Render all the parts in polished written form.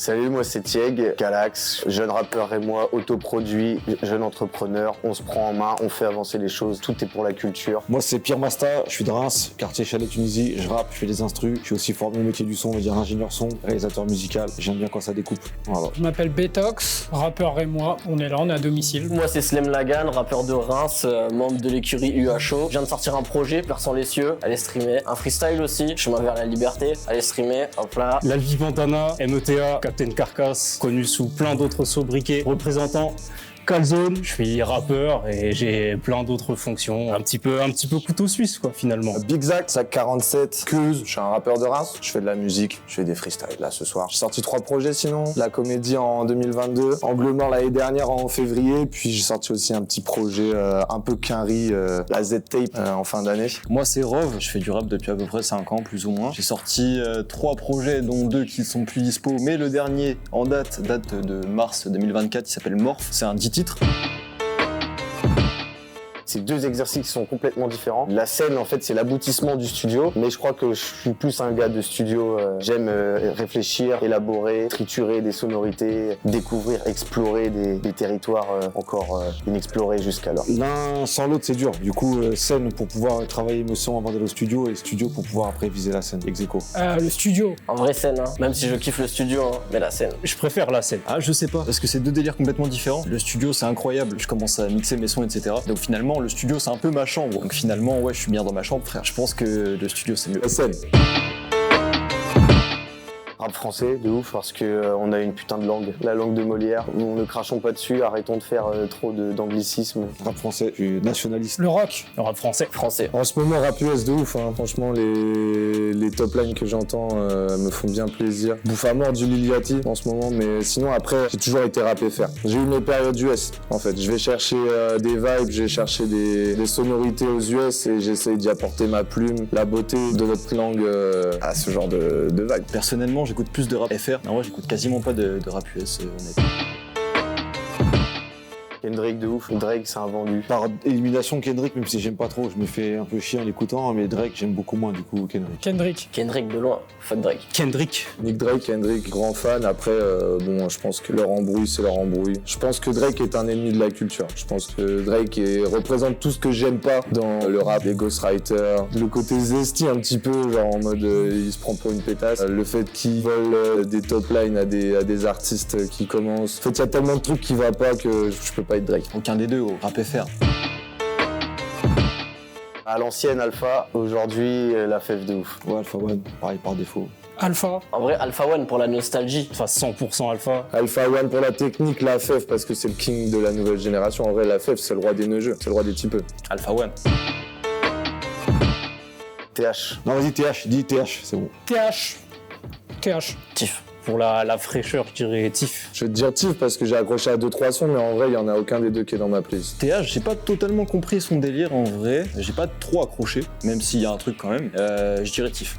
Salut, moi c'est Tieg, Galax, jeune rappeur et moi, autoproduit, jeune entrepreneur. On se prend en main, on fait avancer les choses, tout est pour la culture. Moi c'est Pierre Masta, je suis de Reims, quartier Chalet Tunisie, je rappe, je fais des instrus, je suis aussi formé au métier du son, on va dire ingénieur son, réalisateur musical, j'aime bien quand ça découpe. Voilà. Je m'appelle Betox, rappeur et moi, on est là, on est à domicile. Moi c'est Slem Lagan, rappeur de Reims, membre de l'écurie UHO. Je viens de sortir un projet, Perçant les cieux, allez streamer. Un freestyle aussi, Chemin vers la liberté, allez streamer, hop là. L'Alvi Pantana, META, Captain Carcass, connu sous plein d'autres sobriquets, représentant Calzone. Je suis rappeur et j'ai plein d'autres fonctions, un petit peu couteau suisse quoi finalement. Big Zach, Zach 47, Cuse, je suis un rappeur de Reims, je fais de la musique, je fais des freestyles là ce soir. J'ai sorti 3 projets sinon, la comédie en 2022, Angle mort l'année dernière en février, puis j'ai sorti aussi un petit projet un peu quinri, la Z-Tape en fin d'année. Moi c'est Rov, je fais du rap depuis à peu près 5 ans plus ou moins. J'ai sorti 3 projets dont 2 qui sont plus dispo, mais le dernier en date de mars 2024, il s'appelle Morph, c'est un 10 titres. C'est 2 exercices qui sont complètement différents. La scène, en fait, c'est l'aboutissement du studio, mais je crois que je suis plus un gars de studio. J'aime réfléchir, élaborer, triturer des sonorités, découvrir, explorer des territoires encore inexplorés jusqu'alors. L'un sans l'autre c'est dur, du coup scène pour pouvoir travailler émotion avant d'aller au studio et studio pour pouvoir après viser la scène, ex aequo. Le studio. En vraie scène, hein. Même si je kiffe le studio, hein, mais la scène. Je préfère la scène. Ah je sais pas, parce que c'est 2 délires complètement différents. Le studio c'est incroyable, je commence à mixer mes sons etc. Donc finalement le studio c'est un peu ma chambre, donc finalement ouais je suis bien dans ma chambre frère. Je pense que le studio c'est mieux. La scène. Rap français, de ouf, parce que on a une putain de langue, la langue de Molière. Nous ne crachons pas dessus, arrêtons de faire trop d'anglicisme. Rap français, je suis nationaliste. Le rock. Le rap français. Français. En ce moment rap US de ouf, hein. Franchement les top lines que j'entends me font bien plaisir. Bouffe à mort du Liliati en ce moment, mais sinon après j'ai toujours été rap FR. J'ai eu mes périodes US en fait, je vais chercher des vibes, je vais chercher des sonorités aux US et j'essaye d'y apporter ma plume, la beauté de notre langue à ce genre de vague. Personnellement j'écoute plus de rap FR, mais en vrai j'écoute quasiment pas de rap US honnêtement. Kendrick de ouf, Drake c'est un vendu. Par élimination Kendrick, même si j'aime pas trop, je me fais un peu chier en l'écoutant, mais Drake j'aime beaucoup moins du coup Kendrick. Kendrick de loin, fuck Drake. Kendrick. Nick Drake, Kendrick, grand fan. Après, bon, je pense que leur embrouille, c'est leur embrouille. Je pense que Drake est un ennemi de la culture. Je pense que Drake représente tout ce que j'aime pas dans le rap, les ghostwriters, le côté zesty un petit peu, genre en mode il se prend pour une pétasse. Le fait qu'il vole des top lines à des artistes qui commencent. En fait, il y a tellement de trucs qui va pas que je peux pas être Drake. Aucun des deux au rap FR. À l'ancienne Alpha, aujourd'hui la fève de ouf. Ouais, Alpha One, pareil par défaut. Alpha. En vrai, Alpha One pour la nostalgie. Enfin 100% alpha. Alpha One pour la technique, la FEF parce que c'est le king de la nouvelle génération. En vrai, la FEF c'est le roi des neugeux, c'est le roi des typeux. Alpha One. TH. Non vas-y TH, dis TH, c'est bon. TH. Tiff. Pour la fraîcheur, je dirais Tiff. Je vais te dire Tiff parce que j'ai accroché à 2-3 sons, mais en vrai, il y en a aucun des deux qui est dans ma playlist. TH, j'ai pas totalement compris son délire en vrai, j'ai pas trop accroché, même s'il y a un truc quand même. Je dirais Tiff.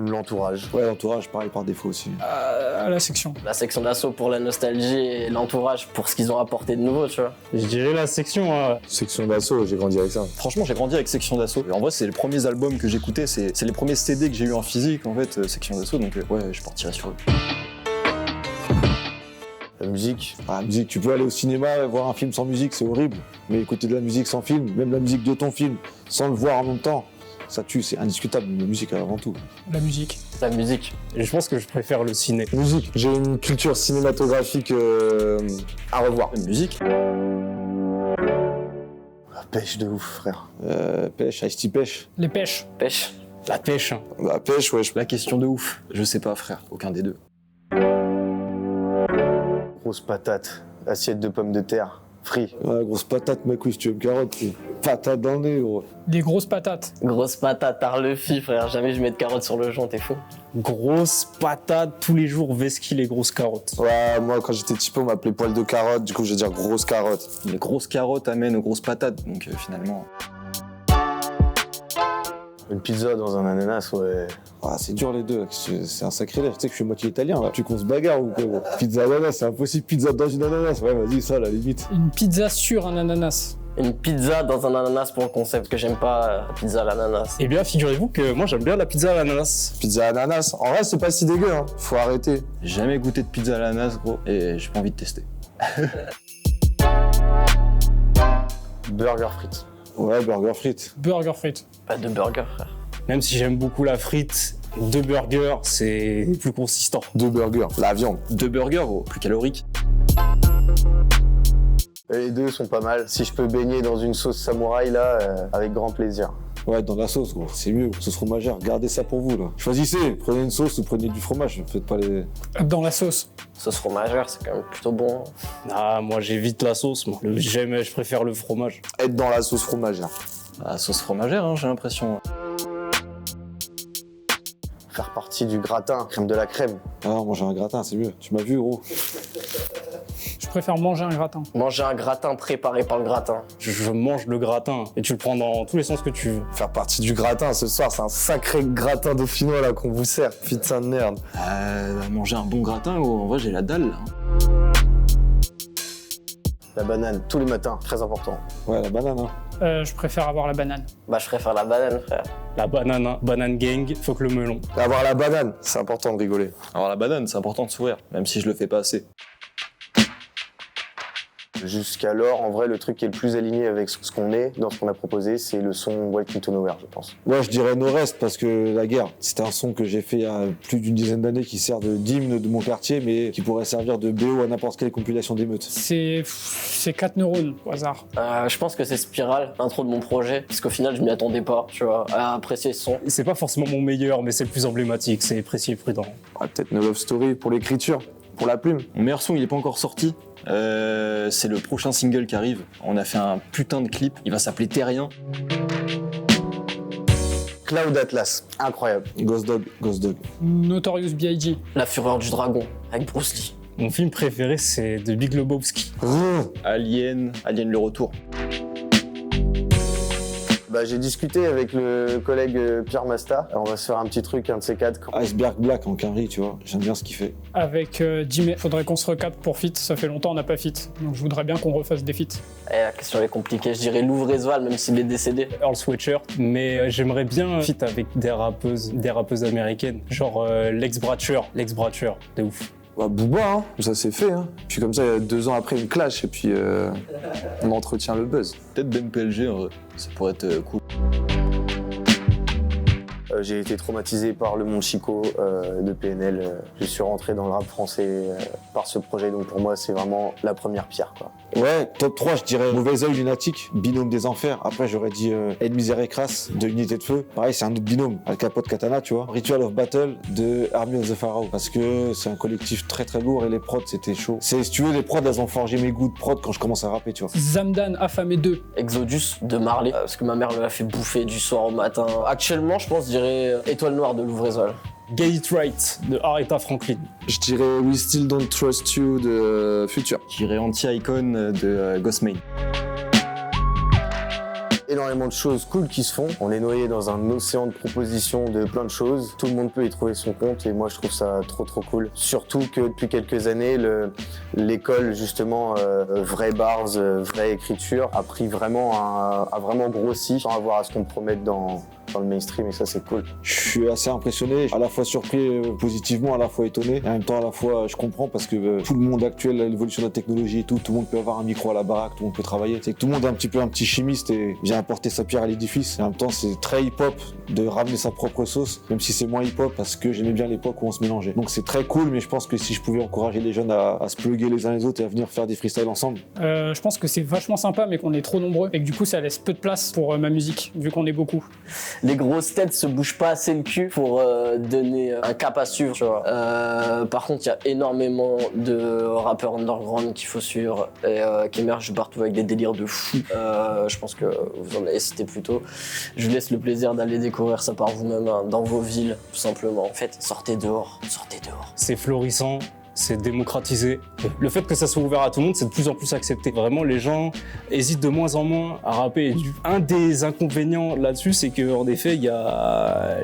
L'entourage. Ouais, l'entourage, pareil par défaut aussi. À la section. La section d'assaut pour la nostalgie et l'entourage pour ce qu'ils ont apporté de nouveau, tu vois. Je dirais la section. Section d'assaut, j'ai grandi avec ça. Franchement, j'ai grandi avec Section d'Assaut. En vrai, c'est les premiers albums que j'écoutais, c'est les premiers CD que j'ai eu en physique, en fait, Section d'Assaut, donc ouais, je partirais sur eux. La musique. La musique, tu peux aller au cinéma voir un film sans musique, c'est horrible. Mais écouter de la musique sans film, même la musique de ton film, sans le voir en même temps, ça tue, c'est indiscutable, la musique avant tout. La musique. La musique. Et je pense que je préfère le ciné. Musique, j'ai une culture cinématographique à revoir. Musique. La pêche de ouf, frère. Pêche, Ice-T pêche. Les pêches. Pêche. La pêche. Bah pêche, ouais, La question de ouf, je sais pas frère, aucun des deux. Grosse patate, assiette de pommes de terre, frit. Ouais, grosse patate, mec, oui, si tu veux me carotte, patate dans le nez, gros. Des grosses patates. Grosse patate, tarlefi, frère. Jamais je mets de carottes sur le joint, t'es fou. Grosse patate, tous les jours, Veski, les grosses carottes. Ouais, moi quand j'étais typo, on m'appelait poil de carotte, du coup je vais dire grosse carotte. Les grosses carottes amènent aux grosses patates, donc finalement... Une pizza dans un ananas, ouais. Ah, c'est dur les deux, c'est un sacrilège. Tu sais que je suis moitié italien, là. Tu qu'on se bagarre ou quoi, gros. Pizza ananas, c'est impossible, pizza dans une ananas. Ouais, vas-y, ça, à la limite. Une pizza sur un ananas. Une pizza dans un ananas pour le concept, parce que j'aime pas la pizza à l'ananas. Eh bien, figurez-vous que moi j'aime bien la pizza à l'ananas. Pizza ananas. En vrai, c'est pas si dégueu, hein. Faut arrêter. J'ai jamais goûté de pizza à l'ananas, gros, et j'ai pas envie de tester. Burger frites. Ouais, burger frites. Burger frites. Pas de burger, frère. Même si j'aime beaucoup la frite, 2 burgers, c'est plus consistant. 2 burgers, la viande. 2 burgers, gros, plus calorique. Les deux sont pas mal. Si je peux baigner dans une sauce samouraï, là, avec grand plaisir. Ouais, dans la sauce, gros. C'est mieux. Sauce fromagère. Gardez ça pour vous, là. Choisissez. Prenez une sauce ou prenez du fromage. Faites pas les... Dans la sauce. Sauce fromagère, c'est quand même plutôt bon. Ah, moi j'évite la sauce, moi. Je préfère le fromage. Être dans la sauce fromagère. Ah, sauce fromagère, hein, j'ai l'impression. Faire partie du gratin, crème de la crème. Ah, manger un gratin, c'est mieux. Tu m'as vu, gros. Je préfère manger un gratin. Manger un gratin préparé par le gratin. Je mange le gratin et tu le prends dans tous les sens que tu veux. Faire partie du gratin ce soir, c'est un sacré gratin dauphinois là qu'on vous sert. Putain de merde. Manger un bon gratin, gros, en vrai j'ai la dalle, là. La banane, tous les matins, très important. Ouais, la banane, hein. Je préfère avoir la banane. Bah, je préfère la banane, frère. La banane, hein. Banane gang, faut que le melon. Avoir la banane, c'est important de rigoler. Alors la banane, c'est important de sourire, même si je le fais pas assez. Jusqu'alors, en vrai, le truc qui est le plus aligné avec ce qu'on est, dans ce qu'on a proposé, c'est le son Welcome to Nowhere, je pense. Ouais, je dirais No Rest parce que la guerre, c'était un son que j'ai fait il y a plus d'une dizaine d'années qui sert d'hymne de mon quartier, mais qui pourrait servir de BO à n'importe quelle compilation d'émeutes. C'est 4 neurones au hasard. Je pense que c'est Spiral, l'intro de mon projet, parce qu'au final, je m'y attendais pas, tu vois, à apprécier ce son. C'est pas forcément mon meilleur, mais c'est le plus emblématique, c'est précis et prudent. Ouais, peut-être No Love Story pour l'écriture, pour la plume. Mon meilleur son, il est pas encore sorti. C'est le prochain single qui arrive. On a fait un putain de clip, il va s'appeler Terrien. Cloud Atlas, incroyable. Ghost Dog, Ghost Dog. Notorious B.I.G. La fureur du dragon, avec Bruce Lee. Mon film préféré, c'est The Big Lebowski. Alien le retour. Bah, j'ai discuté avec le collègue Pierre Masta. On va se faire un petit truc, un de ces quatre. Iceberg Black en quinri, tu vois. J'aime bien ce qu'il fait. Avec Jimmy. Faudrait qu'on se recapte pour fit. Ça fait longtemps qu'on n'a pas fit. Donc je voudrais bien qu'on refasse des feats. La question est compliquée, je dirais Louvre-Esval, même s'il est décédé. Earl Sweatshirt, mais j'aimerais bien fit avec des rappeuses américaines, genre Lex Bratcher, de ouf. Bah, Booba, hein. Ça c'est fait. Hein. Puis comme ça, 2 ans après, une clash et puis on entretient le buzz. Peut-être Ben PLG, en vrai. Ça pourrait être cool. J'ai été traumatisé par le monde Chico de PNL. Je suis rentré dans le rap français par ce projet, donc pour moi, c'est vraiment la première pierre, quoi. Ouais, top 3, je dirais Mauvais Oeil Lunatique, Binôme des Enfers. Après, j'aurais dit Ed Misère et Crasse de Unité de Feu. Pareil, c'est un autre binôme, Al Capote Katana, tu vois. Ritual of Battle de Army of the Pharaoh. Parce que c'est un collectif très très lourd et les prods, c'était chaud. Si tu veux, les prods, elles ont forgé mes goûts de prod quand je commence à rapper, tu vois. Zamdan, Affamé 2. Exodus de Marley, parce que ma mère me l'a fait bouffer du soir au matin. Actuellement, je pense, je dirais Étoile Noire de Louvre-Esval. Get It Right de Aretha Franklin. Je dirais We Still Don't Trust You de Future. J'irais Anti-Icon de Ghostmane. Énormément de choses cool qui se font. On est noyé dans un océan de propositions de plein de choses. Tout le monde peut y trouver son compte et moi je trouve ça trop cool. Surtout que depuis quelques années, l'école justement vraie bars, vraie écriture a pris vraiment a vraiment grossi sans avoir à se compromettre dans le mainstream et ça c'est cool. Je suis assez impressionné, à la fois surpris positivement, à la fois étonné. Et en même temps, à la fois, je comprends parce que tout le monde actuel, l'évolution de la technologie et tout le monde peut avoir un micro à la baraque, tout le monde peut travailler. C'est que tout le monde est un petit chimiste et vient apporter sa pierre à l'édifice. Et en même temps, c'est très hip-hop de ramener sa propre sauce, même si c'est moins hip-hop parce que j'aimais bien l'époque où on se mélangeait. Donc c'est très cool, mais je pense que si je pouvais encourager les jeunes à se plugger les uns les autres et à venir faire des freestyles ensemble. Je pense que c'est vachement sympa, mais qu'on est trop nombreux et que du coup, ça laisse peu de place pour ma musique, vu qu'on est beaucoup. Les grosses têtes se bougent pas assez le cul pour donner un cap à suivre, tu vois. Par contre, il y a énormément de rappeurs underground qu'il faut suivre et qui émergent partout avec des délires de fou. Je pense que vous en avez cité plus tôt. Je vous laisse le plaisir d'aller découvrir ça par vous-même, hein, dans vos villes, tout simplement. En fait, sortez dehors, sortez dehors. C'est florissant, c'est démocratisé. Le fait que ça soit ouvert à tout le monde, c'est de plus en plus accepté. Vraiment, les gens hésitent de moins en moins à rapper. Un des inconvénients là-dessus, c'est qu'en effet, il y a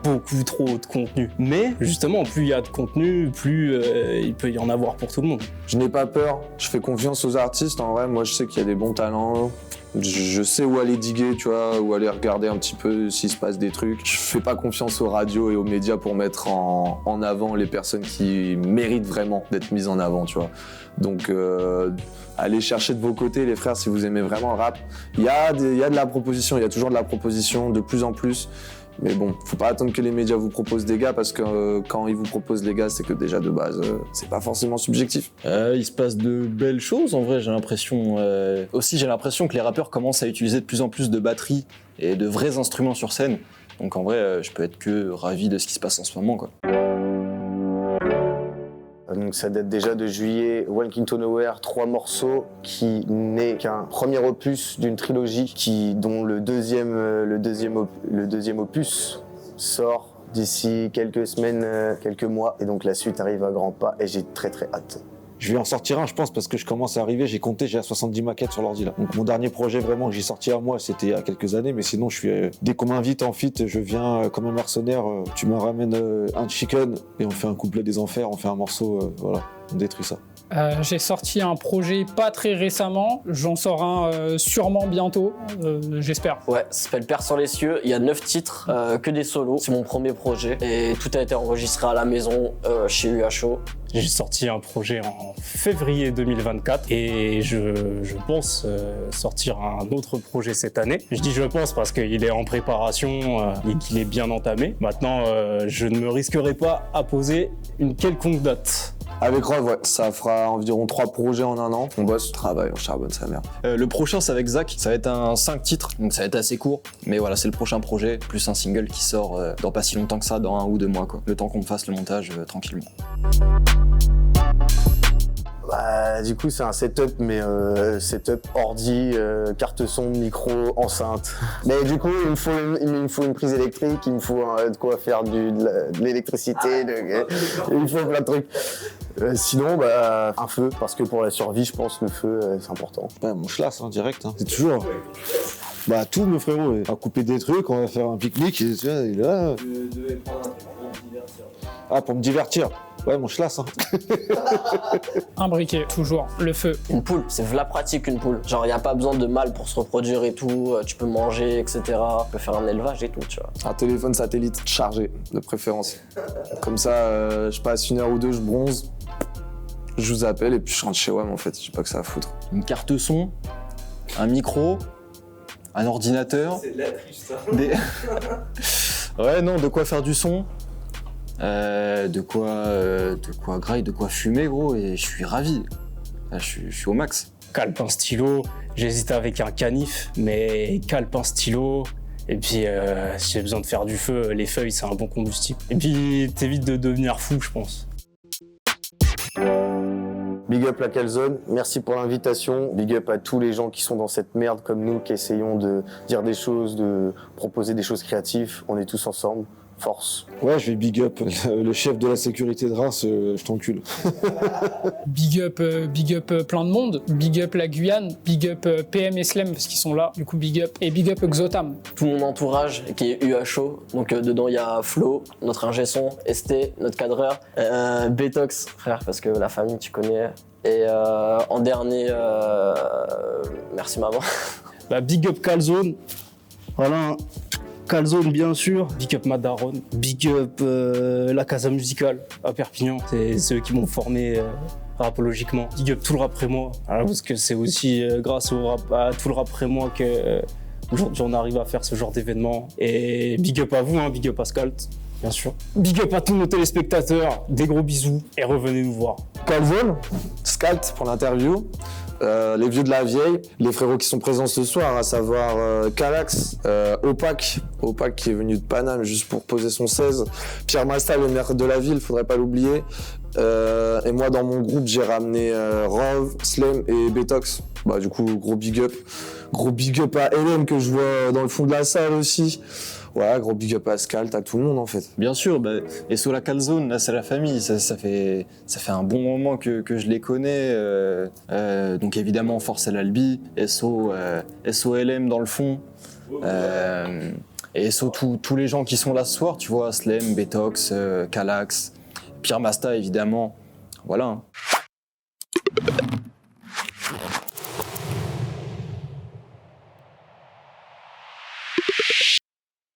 beaucoup trop de contenu. Mais justement, plus il y a de contenu, plus il peut y en avoir pour tout le monde. Je n'ai pas peur, je fais confiance aux artistes. En vrai, moi, je sais qu'il y a des bons talents. Je sais où aller diguer, tu vois, où aller regarder un petit peu s'il se passe des trucs. Je fais pas confiance aux radios et aux médias pour mettre en avant les personnes qui méritent vraiment d'être mises en avant, tu vois. Donc, allez chercher de vos côtés, les frères, si vous aimez vraiment le rap. Il y a de la proposition, il y a toujours de la proposition, de plus en plus. Mais bon, faut pas attendre que les médias vous proposent des gars parce que quand ils vous proposent les gars, c'est que déjà de base, c'est pas forcément subjectif. Il se passe de belles choses en vrai, j'ai l'impression. Aussi, j'ai l'impression que les rappeurs commencent à utiliser de plus en plus de batteries et de vrais instruments sur scène. Donc en vrai, je peux être que ravi de ce qui se passe en ce moment, quoi. Donc ça date déjà de juillet, Walking to Nowhere, 3 morceaux qui n'est qu'un premier opus d'une trilogie dont le deuxième opus sort d'ici quelques semaines, quelques mois. Et donc la suite arrive à grands pas et j'ai très très hâte. Je vais en sortir un, je pense, parce que je commence à arriver. J'ai compté, j'ai à 70 maquettes sur l'ordi là. Donc mon dernier projet vraiment que j'ai sorti à moi, c'était il y a quelques années. Mais sinon, je suis dès qu'on m'invite en feat, je viens comme un mercenaire. Tu me ramènes un chicken et on fait un couplet des enfers, on fait un morceau, voilà, on détruit ça. J'ai sorti un projet pas très récemment, j'en sors un sûrement bientôt, j'espère. Ouais, ça s'appelle Père sans les cieux, il y a 9 titres, que des solos, c'est mon premier projet et tout a été enregistré à la maison chez UHO. J'ai sorti un projet en février 2024 et je pense sortir un autre projet cette année. Je dis je pense parce qu'il est en préparation et qu'il est bien entamé. Maintenant, je ne me risquerai pas à poser une quelconque date. Avec Rov, ouais, ça fera environ 3 projets en un an. On bosse, on travaille, on charbonne sa mère. Le prochain, c'est avec Zach. Ça va être un 5 titres, donc ça va être assez court. Mais voilà, c'est le prochain projet, plus un single qui sort dans pas si longtemps que ça, dans 1 ou 2 mois, quoi. Le temps qu'on me fasse le montage tranquillement. Bah, du coup, c'est un setup, mais setup ordi, carte son, micro, enceinte. Mais du coup, il me faut une prise électrique, il me faut de quoi faire de l'électricité, il me faut plein de trucs. Sinon, bah, un feu, parce que pour la survie, je pense, le feu, c'est important. Ouais, mon schlass, direct. C'est toujours... Bah, tout, mon frérot. On va couper des trucs, on va faire un pique-nique, et tu vois, il est là. Je devais prendre un truc pour me divertir. Ah, pour me divertir. Ouais, mon schlass. Un briquet, toujours, le feu. Une poule, c'est v'là pratique une poule. Genre, y a pas besoin de mâle pour se reproduire et tout, tu peux manger, etc. Tu peux faire un élevage et tout, tu vois. Un téléphone satellite chargé, de préférence. Comme ça, je passe 1 heure ou 2, je bronze, je vous appelle et puis je rentre chez WAM en fait, j'ai pas que ça à foutre. Une carte son, un micro, un ordinateur. C'est de la triche, ça. Ouais, non, de quoi faire du son. De quoi graille, de quoi fumer, gros, et je suis ravi. Là, je suis au max. Calepin stylo, j'hésite avec un canif, mais calepin stylo. Et puis, si j'ai besoin de faire du feu, les feuilles, c'est un bon combustible. Et puis, t'évites de devenir fou, je pense. Big up la Calzone, merci pour l'invitation. Big up à tous les gens qui sont dans cette merde comme nous, qui essayons de dire des choses, de proposer des choses créatives. On est tous ensemble. Force. Ouais, je vais big up le chef de la sécurité de Reims, je t'encule. Big up plein de monde. Big up la Guyane. Big up PM et Slem parce qu'ils sont là. Du coup, big up. Et big up Xotam. Tout mon entourage qui est UHO. Donc dedans, il y a Flo, notre ingé son, ST, notre cadreur, Betox, frère, parce que la famille, tu connais. Et en dernier, merci maman. Bah, big up Calzone. Voilà. Calzone, bien sûr. Big up Madaron. Big up la Casa Musicale à Perpignan. C'est ceux qui m'ont formé rapologiquement. Big up tout le rap moi. Parce que c'est aussi grâce à tout le rap moi que aujourd'hui on arrive à faire ce genre d'événement. Et big up à vous, big up à Scalt, bien sûr. Big up à tous nos téléspectateurs. Des gros bisous et revenez nous voir. Calzone, Scalt pour l'interview. Les vieux de la vieille, les frérots qui sont présents ce soir, à savoir Calax, Opac qui est venu de Paname juste pour poser son 16, Pierre Masta, le maire de la ville, faudrait pas l'oublier, et moi dans mon groupe j'ai ramené Rov, Slem et Betox. Bah du coup gros big up à Hélène que je vois dans le fond de la salle aussi. Ouais, gros big up Pascal, t'as tout le monde en fait. Bien sûr, et sur la Calzone, là c'est la famille, ça fait un bon moment que je les connais. Donc évidemment Force El Albi, SOLM dans le fond. Et SO tous les gens qui sont là ce soir, tu vois, Slem, Betox, Calax, Pierre Masta évidemment. Voilà.